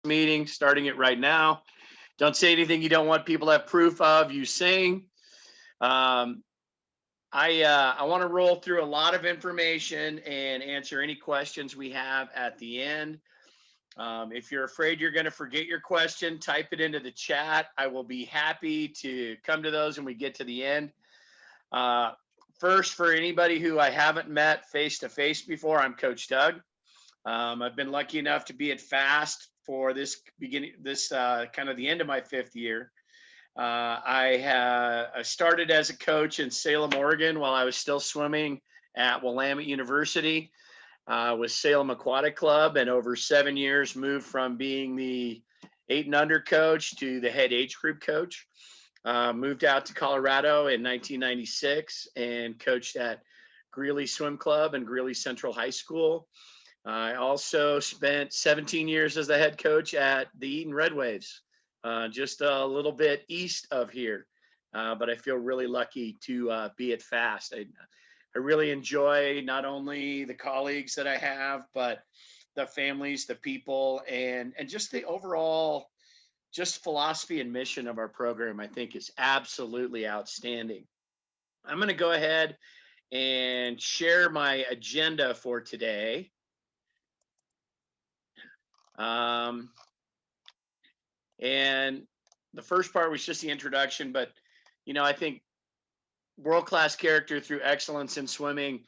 meeting, starting it right now. Don't say anything you don't want people to have proof of you saying. Um, I want to roll through a lot of information and answer any questions we have at the end. If you're afraid you're going to forget your question, type it into the chat. I will be happy to come to those when we get to the end. Uh, First, for anybody who I haven't met face to face before, I'm Coach Doug. I've been lucky enough to be at FAST for this kind of the end of my 5th year. I started as a coach in Salem, Oregon, while I was still swimming at Willamette University with Salem Aquatic Club, and over 7 years moved from being the 8 and under coach to the head age group coach. Moved out to Colorado in 1996 and coached at Greeley Swim Club and Greeley Central High School. I also spent 17 years as the head coach at the Eaton Red Waves, just a little bit east of here. But I feel really lucky to be at FAST. I really enjoy not only the colleagues that I have, but the families, the people, and just the overall just philosophy and mission of our program. I think is absolutely outstanding. I'm going to go ahead and share my agenda for today. And the first part was just the introduction, but I think world-class character through excellence in swimming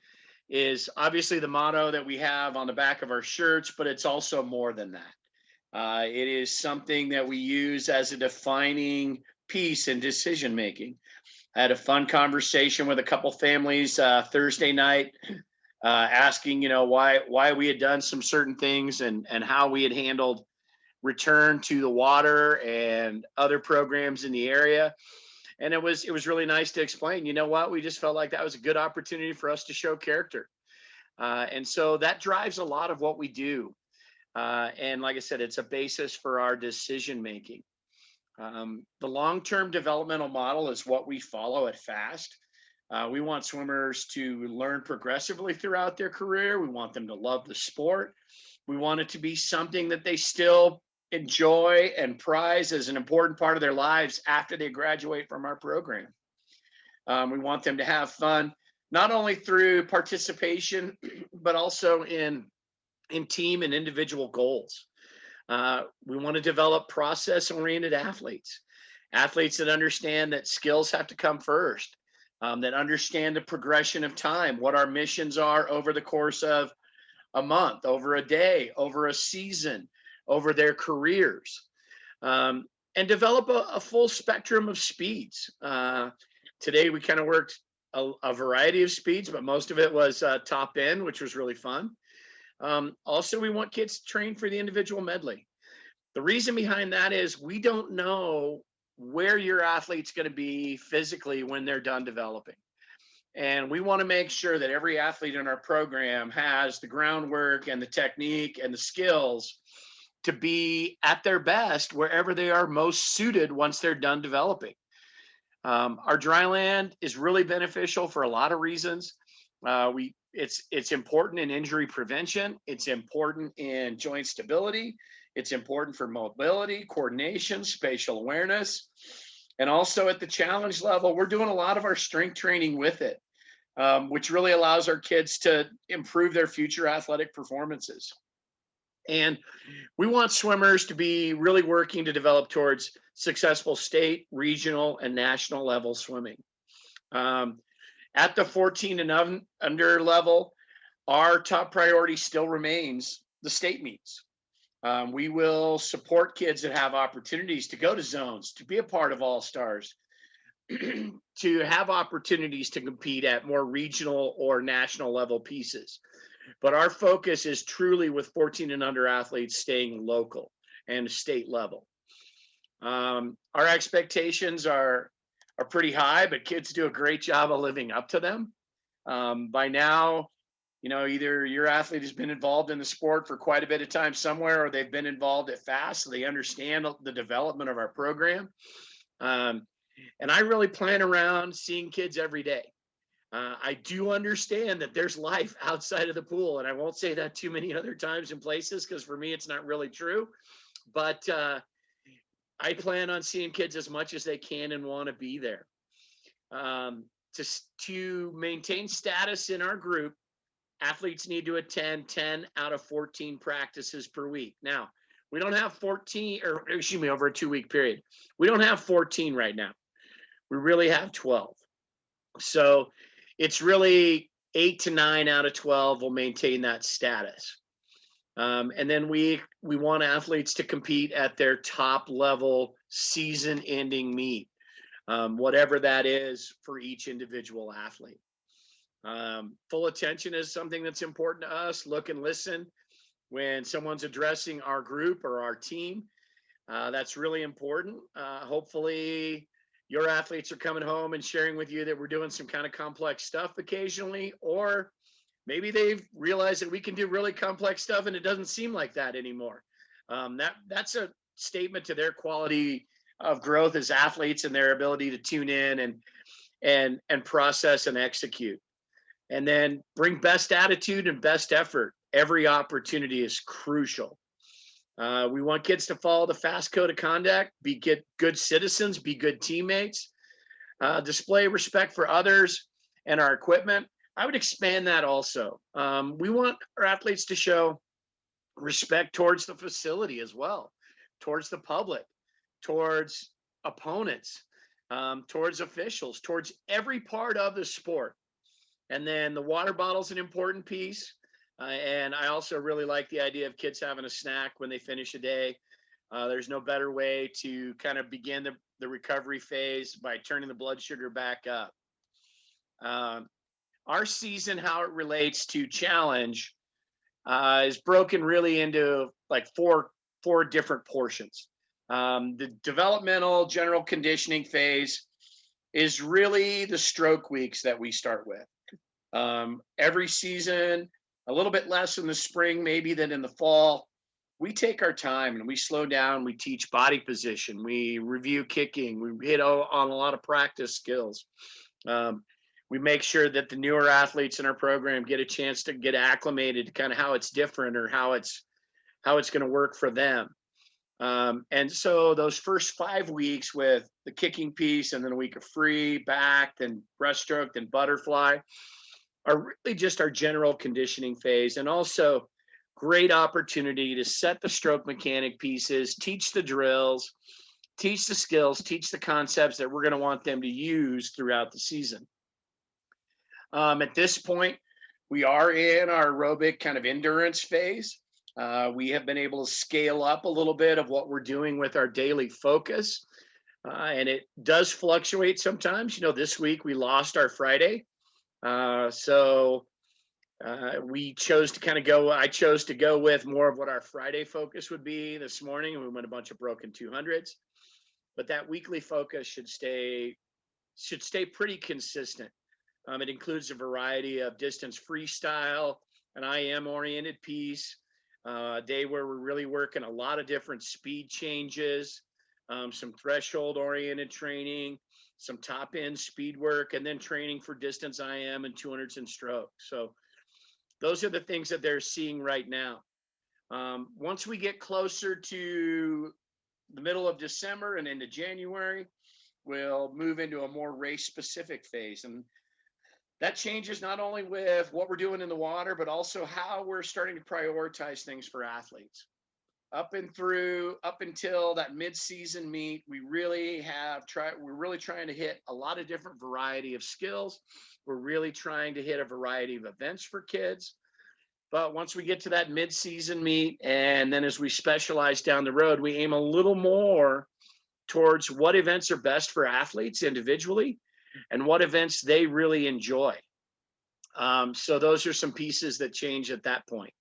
is obviously the motto that we have on the back of our shirts, but it's also more than that. It is something that we use as a defining piece in decision making. I had a fun conversation with a couple families Thursday night, asking why we had done some certain things and how we had handled return to the water and other programs in the area. And it was really nice to explain, we just felt like that was a good opportunity for us to show character. And so that drives a lot of what we do. And like I said, it's a basis for our decision making. The long-term developmental model is what we follow at FAST. We want swimmers to learn progressively throughout their career. We want them to love the sport. We want it to be something that they still enjoy and prize as an important part of their lives after they graduate from our program. We want them to have fun, not only through participation, but also in team and individual goals. We want to develop process-oriented athletes that understand that skills have to come first, that understand the progression of time, what our missions are over the course of a month, over a day, over a season, over their careers, and develop a full spectrum of speeds. Today, we kind of worked a variety of speeds, but most of it was top end, which was really fun. Also, we want kids to train for the individual medley. The reason behind that is we don't know where your athlete's going to be physically when they're done developing. And we want to make sure that every athlete in our program has the groundwork and the technique and the skills to be at their best wherever they are most suited once they're done developing. Our dry land is really beneficial for a lot of reasons. It's important in injury prevention. It's important in joint stability. It's important for mobility, coordination, spatial awareness. And also at the challenge level, we're doing a lot of our strength training with it, which really allows our kids to improve their future athletic performances. And we want swimmers to be really working to develop towards successful state, regional, and national level swimming. At the 14 and under level, our top priority still remains the state meets. We will support kids that have opportunities to go to zones, to be a part of All Stars, to have opportunities to compete at more regional or national level pieces. But our focus is truly with 14 and under athletes staying local and state level. Our expectations are pretty high, but kids do a great job of living up to them. By now, either your athlete has been involved in the sport for quite a bit of time somewhere, or they've been involved at FAST, so they understand the development of our program. And I really plan around seeing kids every day. I do understand that there's life outside of the pool, and I won't say that too many other times and places because for me, it's not really true. But I plan on seeing kids as much as they can and want to be there. Um, to maintain status in our group, athletes need to attend 10 out of 14 practices per week. Now, we don't have 14, or excuse me, over a 2 week period. We don't have 14 right now. We really have 12. So it's really 8 to 9 out of 12 will maintain that status. And then we want athletes to compete at their top level season ending meet, whatever that is for each individual athlete. Full attention is something that's important to us. Look and listen when someone's addressing our group or our team. That's really important. Hopefully, your athletes are coming home and sharing with you that we're doing some kind of complex stuff occasionally, or maybe they've realized that we can do really complex stuff and it doesn't seem like that anymore. That's a statement to their quality of growth as athletes and their ability to tune in and process and execute. And then bring best attitude and best effort. Every opportunity is crucial. We want kids to follow the fast code of conduct, be good citizens, be good teammates, display respect for others and our equipment. I would expand that also. We want our athletes to show respect towards the facility as well, towards the public, towards opponents, towards officials, towards every part of the sport. And then the water bottle is an important piece. And I also really like the idea of kids having a snack when they finish a day. There's no better way to kind of begin the recovery phase by turning the blood sugar back up. Our season, how it relates to challenge, is broken really into like four different portions. The developmental general conditioning phase is really the stroke weeks that we start with. Every season, a little bit less in the spring, maybe than in the fall. We take our time and we slow down. We teach body position. We review kicking. We hit on a lot of practice skills. We make sure that the newer athletes in our program get a chance to get acclimated to kind of how it's different or how it's going to work for them. And so those first 5 weeks with the kicking piece and then a week of free, back, then breaststroke, then butterfly are really just our general conditioning phase, and also great opportunity to set the stroke mechanic pieces, teach the drills, teach the skills, teach the concepts that we're going to want them to use throughout the season. At this point, we are in our aerobic kind of endurance phase. We have been able to scale up a little bit of what we're doing with our daily focus. And it does fluctuate sometimes. This week we lost our Friday. So we chose to kind of I chose to go with more of what our Friday focus would be this morning. And we went a bunch of broken 200s, but that weekly focus should stay pretty consistent. It includes a variety of distance freestyle, an IM oriented piece, a day where we're really working a lot of different speed changes, some threshold oriented training, some top end speed work, and then training for distance IM and 200s and stroke. So those are the things that they're seeing right now. Once we get closer to the middle of December and into January, we'll move into a more race specific phase. And that changes not only with what we're doing in the water, but also how we're starting to prioritize things for athletes. Up until that mid-season meet, we're really trying to hit a lot of different variety of skills. We're really trying to hit a variety of events for kids. But once we get to that mid-season meet, and then as we specialize down the road, we aim a little more towards what events are best for athletes individually and what events they really enjoy. So those are some pieces that change at that point.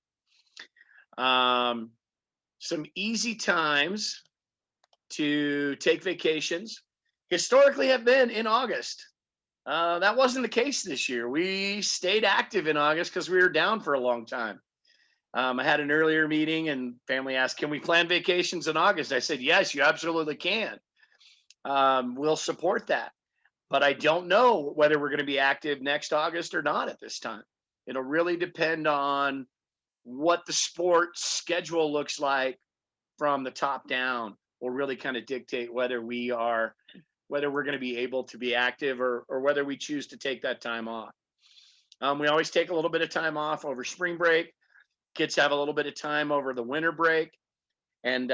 Some easy times to take vacations historically have been in August. That wasn't the case this year. We stayed active in August because we were down for a long time. I had an earlier meeting and family asked, can we plan vacations in August? I said, yes, you absolutely can. We'll support that. But I don't know whether we're going to be active next August or not at this time. It'll really depend on what the sport schedule looks like from the top down will really kind of dictate whether we're going to be able to be active, or whether we choose to take that time off. We always take a little bit of time off over spring break. Kids have a little bit of time over the winter break. And,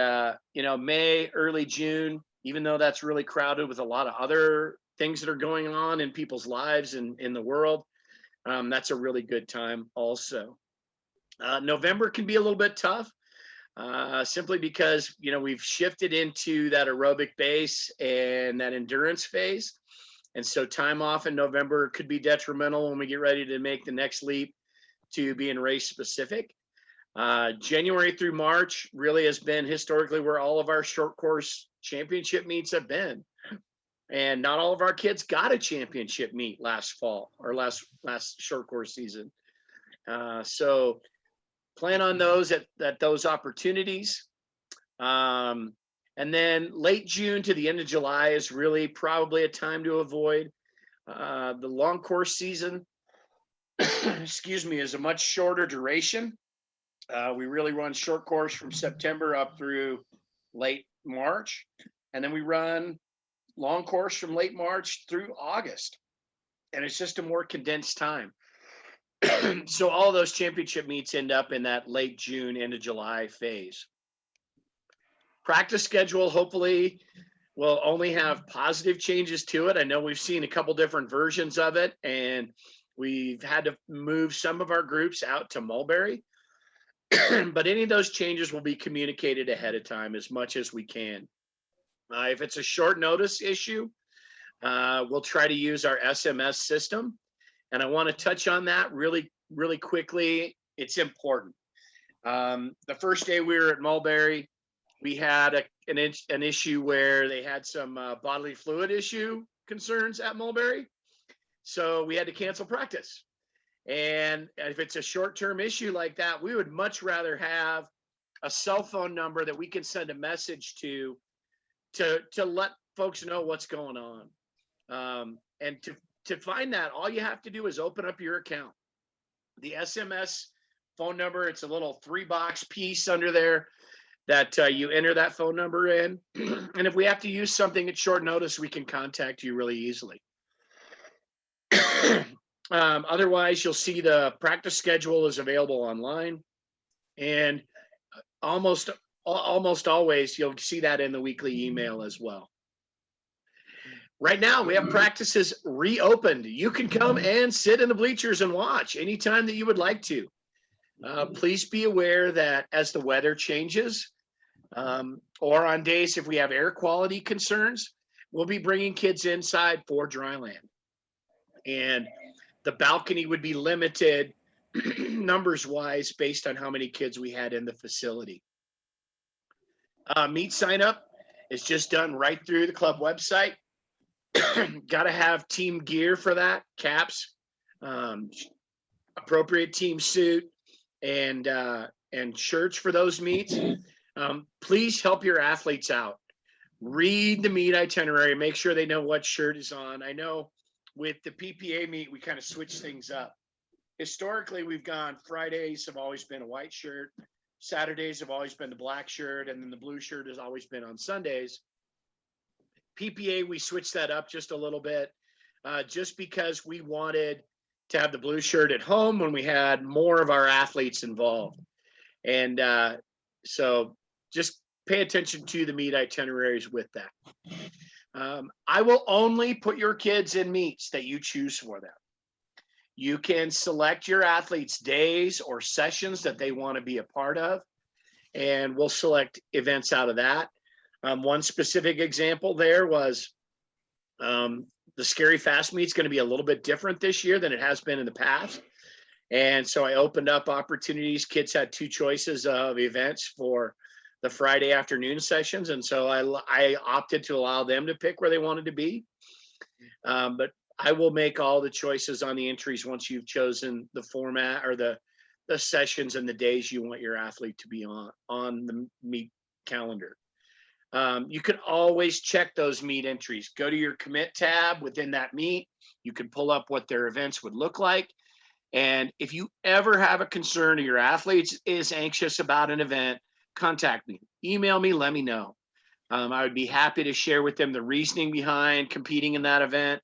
May, early June, even though that's really crowded with a lot of other things that are going on in people's lives and in the world, that's a really good time also. November can be a little bit tough, simply because, we've shifted into that aerobic base and that endurance phase. And so time off in November could be detrimental when we get ready to make the next leap to being race specific. January through March really has been historically where all of our short course championship meets have been. And not all of our kids got a championship meet last fall or last short course season. So plan on those at those opportunities. And then late June to the end of July is really probably a time to avoid. The long course season, excuse me, is a much shorter duration. We really run short course from September up through late March. And then we run long course from late March through August. And it's just a more condensed time. So all those championship meets end up in that late June into July phase. Practice schedule hopefully will only have positive changes to it. I know we've seen a couple different versions of it, and we've had to move some of our groups out to Mulberry. But any of those changes will be communicated ahead of time as much as we can. If it's a short notice issue, we'll try to use our SMS system. And I want to touch on that really, really quickly. It's important. The first day we were at Mulberry, we had an issue where they had some bodily fluid issue concerns at Mulberry. So we had to cancel practice. And if it's a short-term issue like that, we would much rather have a cell phone number that we can send a message to let folks know what's going on. And to find that, all you have to do is open up your account. The SMS phone number, it's a little 3-box piece under there that you enter that phone number in. And if we have to use something at short notice, we can contact you really easily. Otherwise, you'll see the practice schedule is available online, and almost always you'll see that in the weekly email as well. Right now, we have practices reopened. You can come and sit in the bleachers and watch anytime that you would like to. Please be aware that as the weather changes, or on days if we have air quality concerns, we'll be bringing kids inside for dry land. And the balcony would be limited numbers wise based on how many kids we had in the facility. Meet sign up is just done right through the club website. Got to have team gear for that, caps, appropriate team suit, and shirts for those meets. Please help your athletes out. Read the meet itinerary, make sure they know what shirt is on. I know with the PPA meet, we kind of switch things up. Historically, we've gone Fridays have always been a white shirt. Saturdays have always been the black shirt. And then the blue shirt has always been on Sundays. PPA, we switched that up just a little bit, just because we wanted to have the blue shirt at home when we had more of our athletes involved. And so just pay attention to the meet itineraries with that. I will only put your kids in meets that you choose for them. You can select your athletes' days or sessions that they want to be a part of, and we'll select events out of that. One specific example there was the Scary Fast Meet's going to be a little bit different this year than it has been in the past. And so I opened up opportunities. Kids had 2 choices of events for the Friday afternoon sessions. And so I opted to allow them to pick where they wanted to be. But I will make all the choices on the entries once you've chosen the format or the sessions and the days you want your athlete to be on the meet calendar. You can always check those meet entries. Go to your commit tab within that meet. You can pull up what their events would look like. And if you ever have a concern or your athlete is anxious about an event, contact me, email me, let me know. I would be happy to share with them the reasoning behind competing in that event,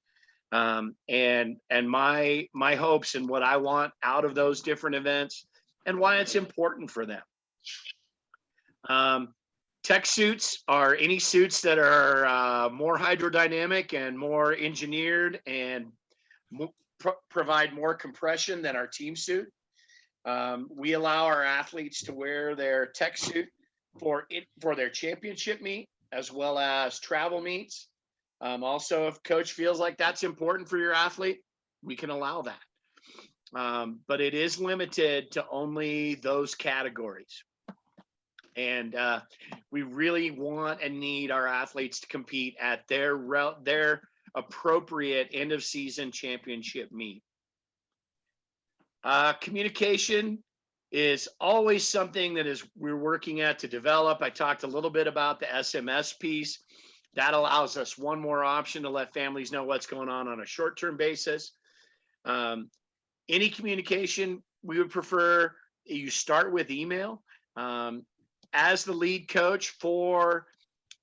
and my hopes and what I want out of those different events and why it's important for them. Um, Tech suits are any suits that are more hydrodynamic and more engineered and provide more compression than our team suit. We allow our athletes to wear their tech suit for their championship meet as well as travel meets. Also, if coach feels like that's important for your athlete, we can allow that. But it is limited to only those categories. And we really want and need our athletes to compete at their appropriate end of season championship meet. Communication is always something that we're working at to develop. I talked a little bit about the SMS piece. That allows us one more option to let families know what's going on a short-term basis. Any communication, we would prefer you start with email. As the lead coach for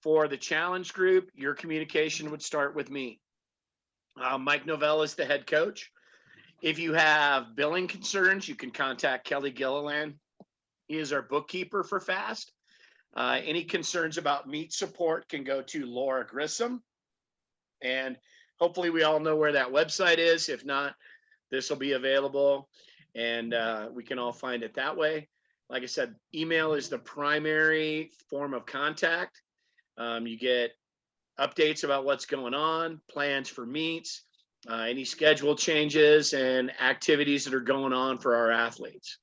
the challenge group, your communication would start with me. Mike Novell is the head coach. If you have billing concerns, you can contact Kelly Gilliland. He is our bookkeeper for FAST. Any concerns about meet support can go to Laura Grissom. And hopefully we all know where that website is. If not, this will be available and we can all find it that way. Like I said, email is the primary form of contact. You get updates about what's going on, plans for meets, any schedule changes and activities that are going on for our athletes.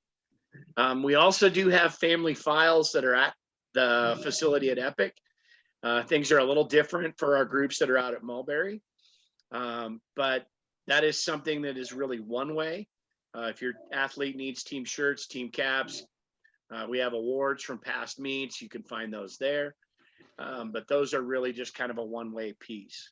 We also do have family files that are at the facility at Epic. Things are a little different for our groups that are out at Mulberry, but that is something that is really one way. If your athlete needs team shirts, team caps, we have awards from past meets. You can find those there. But those are really just kind of a one-way piece.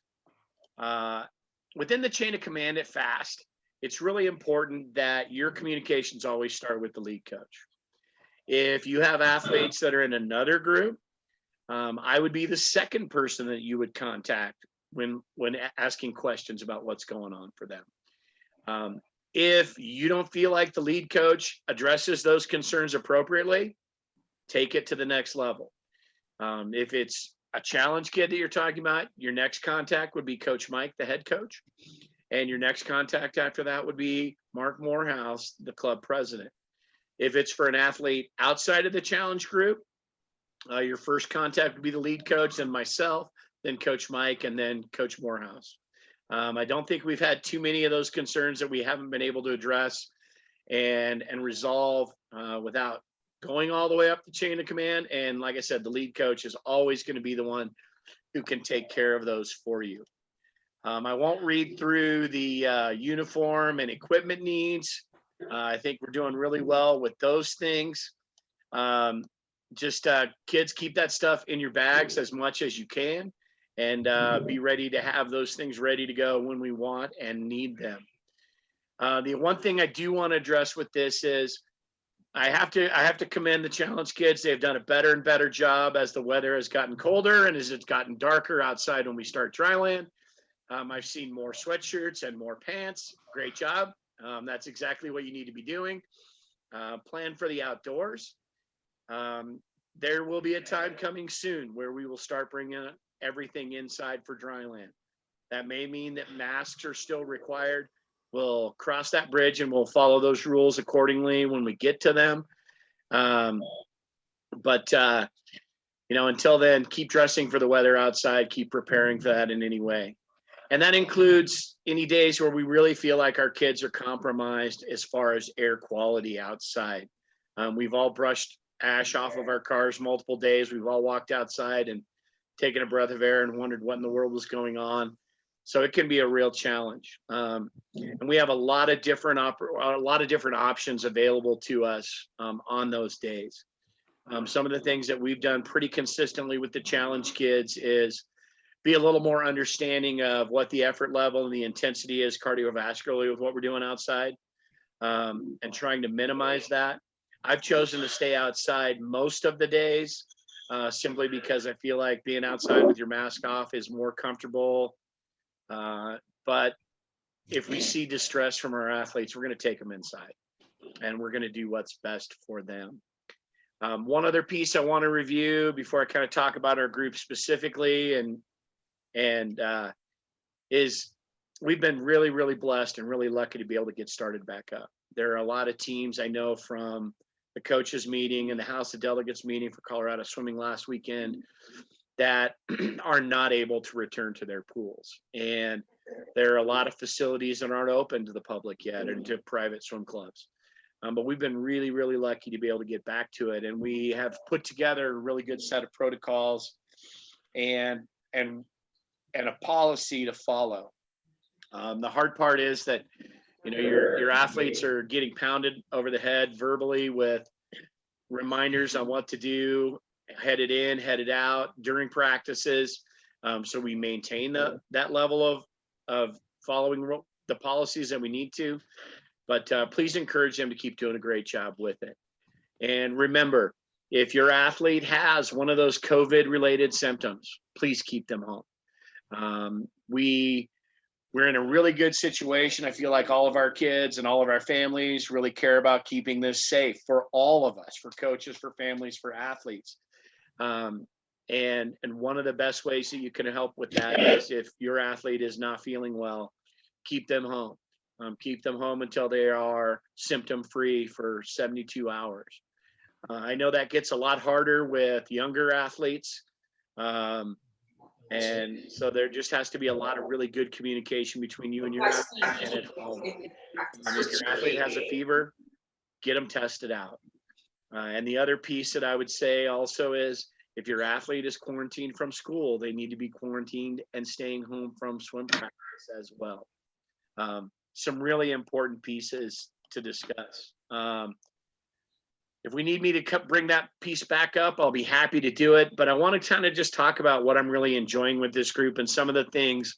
Within the chain of command at FAST, it's really important that your communications always start with the lead coach. If you have athletes that are in another group, I would be the second person that you would contact when asking questions about what's going on for them. If you don't feel like the lead coach addresses those concerns appropriately, take it to the next level. If it's a challenge kid that you're talking about, your next contact would be Coach Mike, the head coach. And your next contact after that would be Mark Morehouse, the club president. If it's for an athlete outside of the challenge group, your first contact would be the lead coach, then myself, then Coach Mike, and then Coach Morehouse. I don't think we've had too many of those concerns that we haven't been able to address and resolve without going all the way up the chain of command. And like I said, the lead coach is always going to be the one who can take care of those for you. I won't read through the uniform and equipment needs. I think we're doing really well with those things. Just kids, keep that stuff in your bags as much as you can, and be ready to have those things ready to go when we want and need them. The one thing I do want to address with this is I have to commend the challenge kids. They've done a better and better job as the weather has gotten colder and as it's gotten darker outside when we start dryland. I've seen more sweatshirts and more pants. Great job. That's exactly what you need to be doing. Plan for the outdoors. There will be a time coming soon where we will start bringing everything inside for dryland. That may mean that masks are still required. We'll cross that bridge and we'll follow those rules accordingly when we get to them. But until then, keep dressing for the weather outside, keep preparing for that in any way. And that includes any days where we really feel like our kids are compromised as far as air quality outside. We've all brushed ash off of our cars multiple days. We've all walked outside and taken a breath of air and wondered what in the world was going on. So it can be a real challenge. And we have a lot of different options available to us on those days. Some of the things that we've done pretty consistently with the challenge kids is be a little more understanding of what the effort level and the intensity is cardiovascularly with what we're doing outside, and trying to minimize that. I've chosen to stay outside most of the days, simply because I feel like being outside with your mask off is more comfortable. But if we see distress from our athletes, we're going to take them inside and we're going to do what's best for them. One other piece I want to review before I kind of talk about our group specifically, and is we've been really, really blessed and really lucky to be able to get started back up. There are a lot of teams I know from the coaches meeting and the House of Delegates meeting for Colorado Swimming last weekend that are not able to return to their pools. And there are a lot of facilities that aren't open to the public yet and to private swim clubs. But we've been really, really lucky to be able to get back to it. And we have put together a really good set of protocols and a policy to follow. The hard part is that, your athletes are getting pounded over the head verbally with reminders on what to do, headed in, headed out during practices. So we maintain that level of following the policies that we need to. But please encourage them to keep doing a great job with it. And remember, if your athlete has one of those COVID-related symptoms, please keep them home. We're in a really good situation. I feel like all of our kids and all of our families really care about keeping this safe for all of us, for coaches, for families, for athletes. And one of the best ways that you can help with that is if your athlete is not feeling well, keep them home. Keep them home until they are symptom-free for 72 hours. I know that gets a lot harder with younger athletes. And so there just has to be a lot of really good communication between you and your athlete and at home. If your athlete has a fever, get them tested out. And the other piece that I would say also is if your athlete is quarantined from school, they need to be quarantined and staying home from swim practice as well. Some really important pieces to discuss. If we need me to bring that piece back up, I'll be happy to do it. But I want to kind of just talk about what I'm really enjoying with this group and some of the things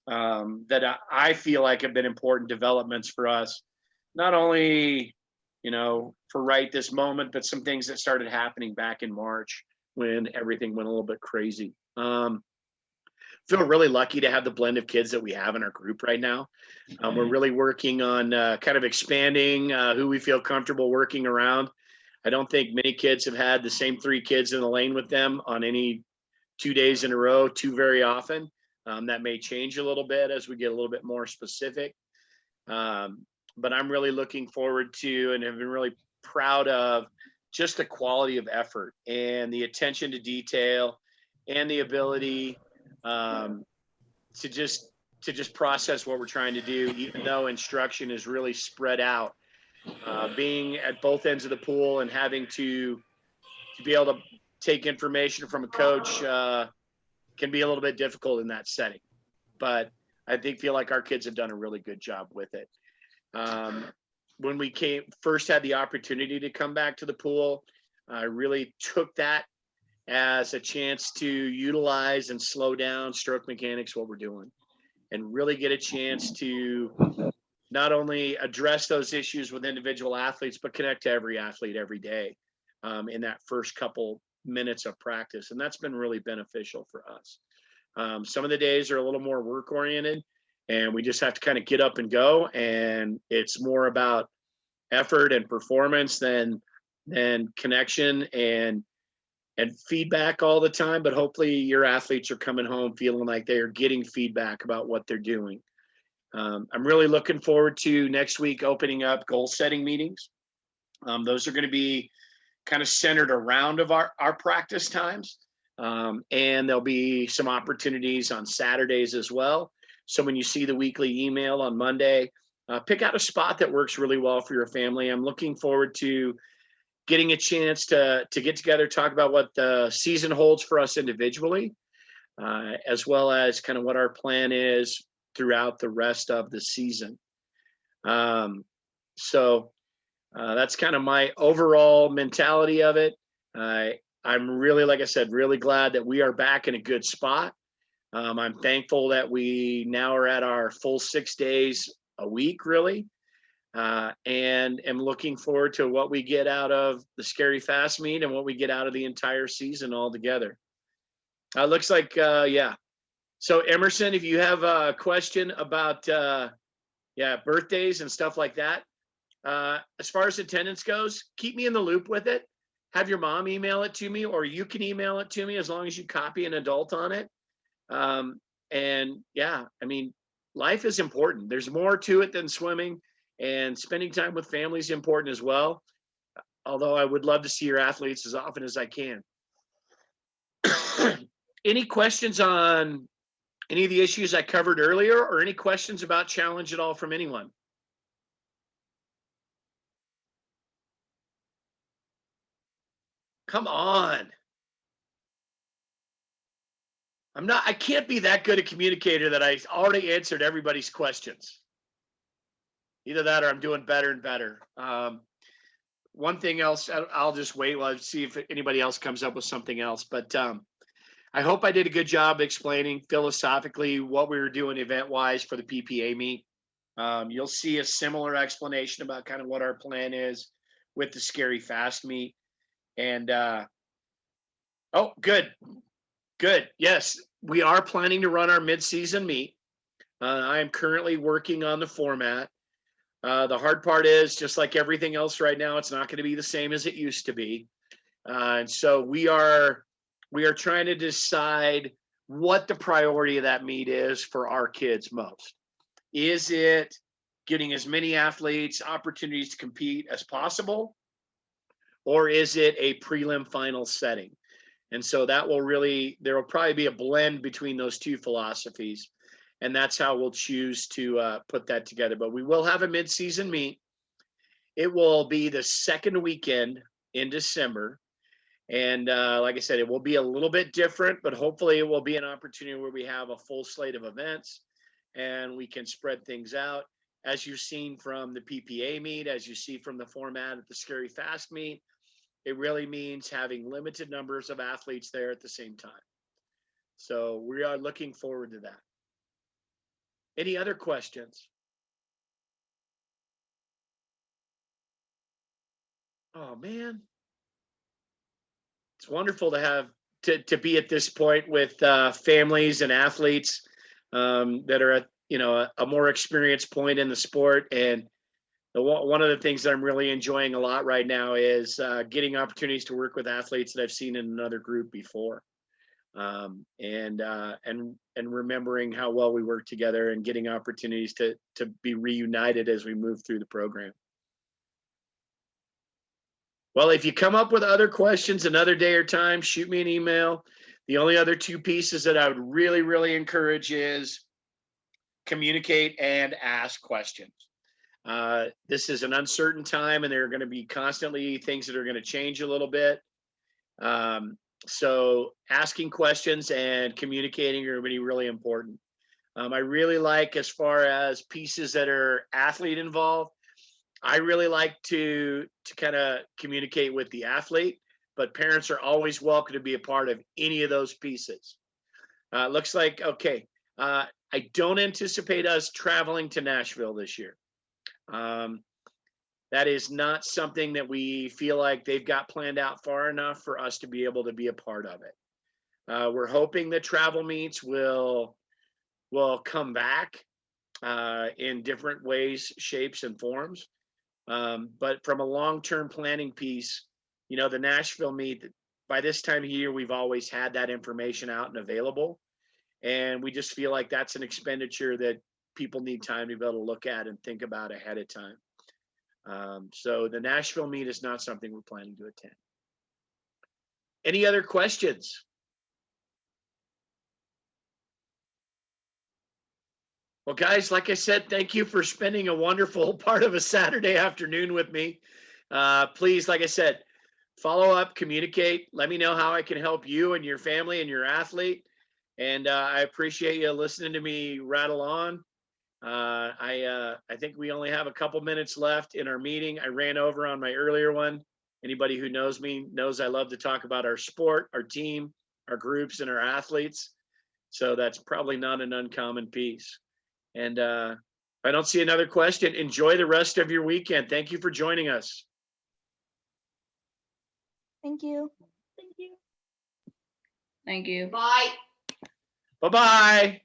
that I feel like have been important developments for us, not only, for right this moment, but some things that started happening back in March when everything went a little bit crazy. Feel really lucky to have the blend of kids that we have in our group right now. We're really working on kind of expanding who we feel comfortable working around. I don't think many kids have had the same 3 kids in the lane with them on any 2 days in a row too very often. That may change a little bit as we get a little bit more specific. But I'm really looking forward to and have been really proud of just the quality of effort and the attention to detail and the ability to just process what we're trying to do, even though instruction is really spread out. Being at both ends of the pool and having to be able to take information from a coach can be a little bit difficult in that setting. But I feel like our kids have done a really good job with it. When we first had the opportunity to come back to the pool, I really took that as a chance to utilize and slow down stroke mechanics, what we're doing, and really get a chance to not only address those issues with individual athletes, but connect to every athlete every day in that first couple minutes of practice. And that's been really beneficial for us. Some of the days are a little more work oriented and we just have to kind of get up and go. And it's more about effort and performance than connection and feedback all the time. But hopefully your athletes are coming home feeling like they are getting feedback about what they're doing. I'm really looking forward to next week opening up goal setting meetings. Those are going to be kind of centered around of our practice times. And there'll be some opportunities on Saturdays as well. So when you see the weekly email on Monday, pick out a spot that works really well for your family. I'm looking forward to getting a chance to get together, talk about what the season holds for us individually, as well as kind of what our plan is throughout the rest of the season. So that's kind of my overall mentality of it. I'm really, like I said, really glad that we are back in a good spot. I'm thankful that we now are at our full 6 days a week, really. and am looking forward to what we get out of the Scary Fast meet and what we get out of the entire season altogether. Looks like, yeah. So Emerson, if you have a question about, yeah, birthdays and stuff like that, as far as attendance goes, keep me in the loop with it. Have your mom email it to me, or you can email it to me as long as you copy an adult on it. And yeah, I mean, life is important. There's more to it than swimming, and spending time with family is important as well. Although I would love to see your athletes as often as I can. Any questions on any of the issues I covered earlier, or any questions about challenge at all from anyone? Come on. I can't be that good a communicator that I already answered everybody's questions. Either that or I'm doing better and better. One thing else, I'll just wait while I see if anybody else comes up with something else. But I hope I did a good job explaining philosophically what we were doing event wise for the PPA meet. You'll see a similar explanation about kind of what our plan is with the Scary Fast meet. And oh, good. Yes, we are planning to run our mid-season meet. I am currently working on the format. The hard part is, just like everything else right now, it's not going to be the same as it used to be. And so we are trying to decide what the priority of that meet is for our kids most. Is it getting as many athletes opportunities to compete as possible, or is it a prelim final setting? And so that will really, there will probably be a blend between those two philosophies. And that's how we'll choose to put that together. But we will have a mid-season meet. It will be the second weekend in December. And like I said, it will be a little bit different, but hopefully it will be an opportunity where we have a full slate of events and we can spread things out. As you've seen from the PPA meet, as you see from the format at the Scary Fast meet, it really means having limited numbers of athletes there at the same time. So we are looking forward to that. Any other questions? Oh man, it's wonderful to have to be at this point with families and athletes that are at a more experienced point in the sport. And one of the things that I'm really enjoying a lot right now is getting opportunities to work with athletes that I've seen in another group before, and remembering how well we work together and getting opportunities to be reunited as we move through the program. Well, if you come up with other questions another day or time, shoot me an email. The only other two pieces that I would really, really encourage is communicate and ask questions. This is an uncertain time, and there are going to be constantly things that are going to change a little bit. So asking questions and communicating are going to be really important. I really like, as far as pieces that are athlete involved, I really like to kind of communicate with the athlete, but parents are always welcome to be a part of any of those pieces. Looks like, okay, I don't anticipate us traveling to Nashville this year. That is not something that we feel like they've got planned out far enough for us to be able to be a part of it. We're hoping that travel meets will come back in different ways, shapes, and forms. But from a long-term planning piece, the Nashville meet, by this time of year, we've always had that information out and available. And we just feel like that's an expenditure that people need time to be able to look at and think about ahead of time. So the Nashville meet is not something we're planning to attend. Any other questions? Well, guys, like I said, thank you for spending a wonderful part of a Saturday afternoon with me. Please, like I said, follow up, communicate. Let me know how I can help you and your family and your athlete. And I appreciate you listening to me rattle on. I think we only have a couple minutes left in our meeting. I ran over on my earlier one. Anybody who knows me knows I love to talk about our sport, our team, our groups, and our athletes. So that's probably not an uncommon piece. And I don't see another question. Enjoy the rest of your weekend. Thank you for joining us. Thank you. Thank you. Thank you. Bye. Bye-bye.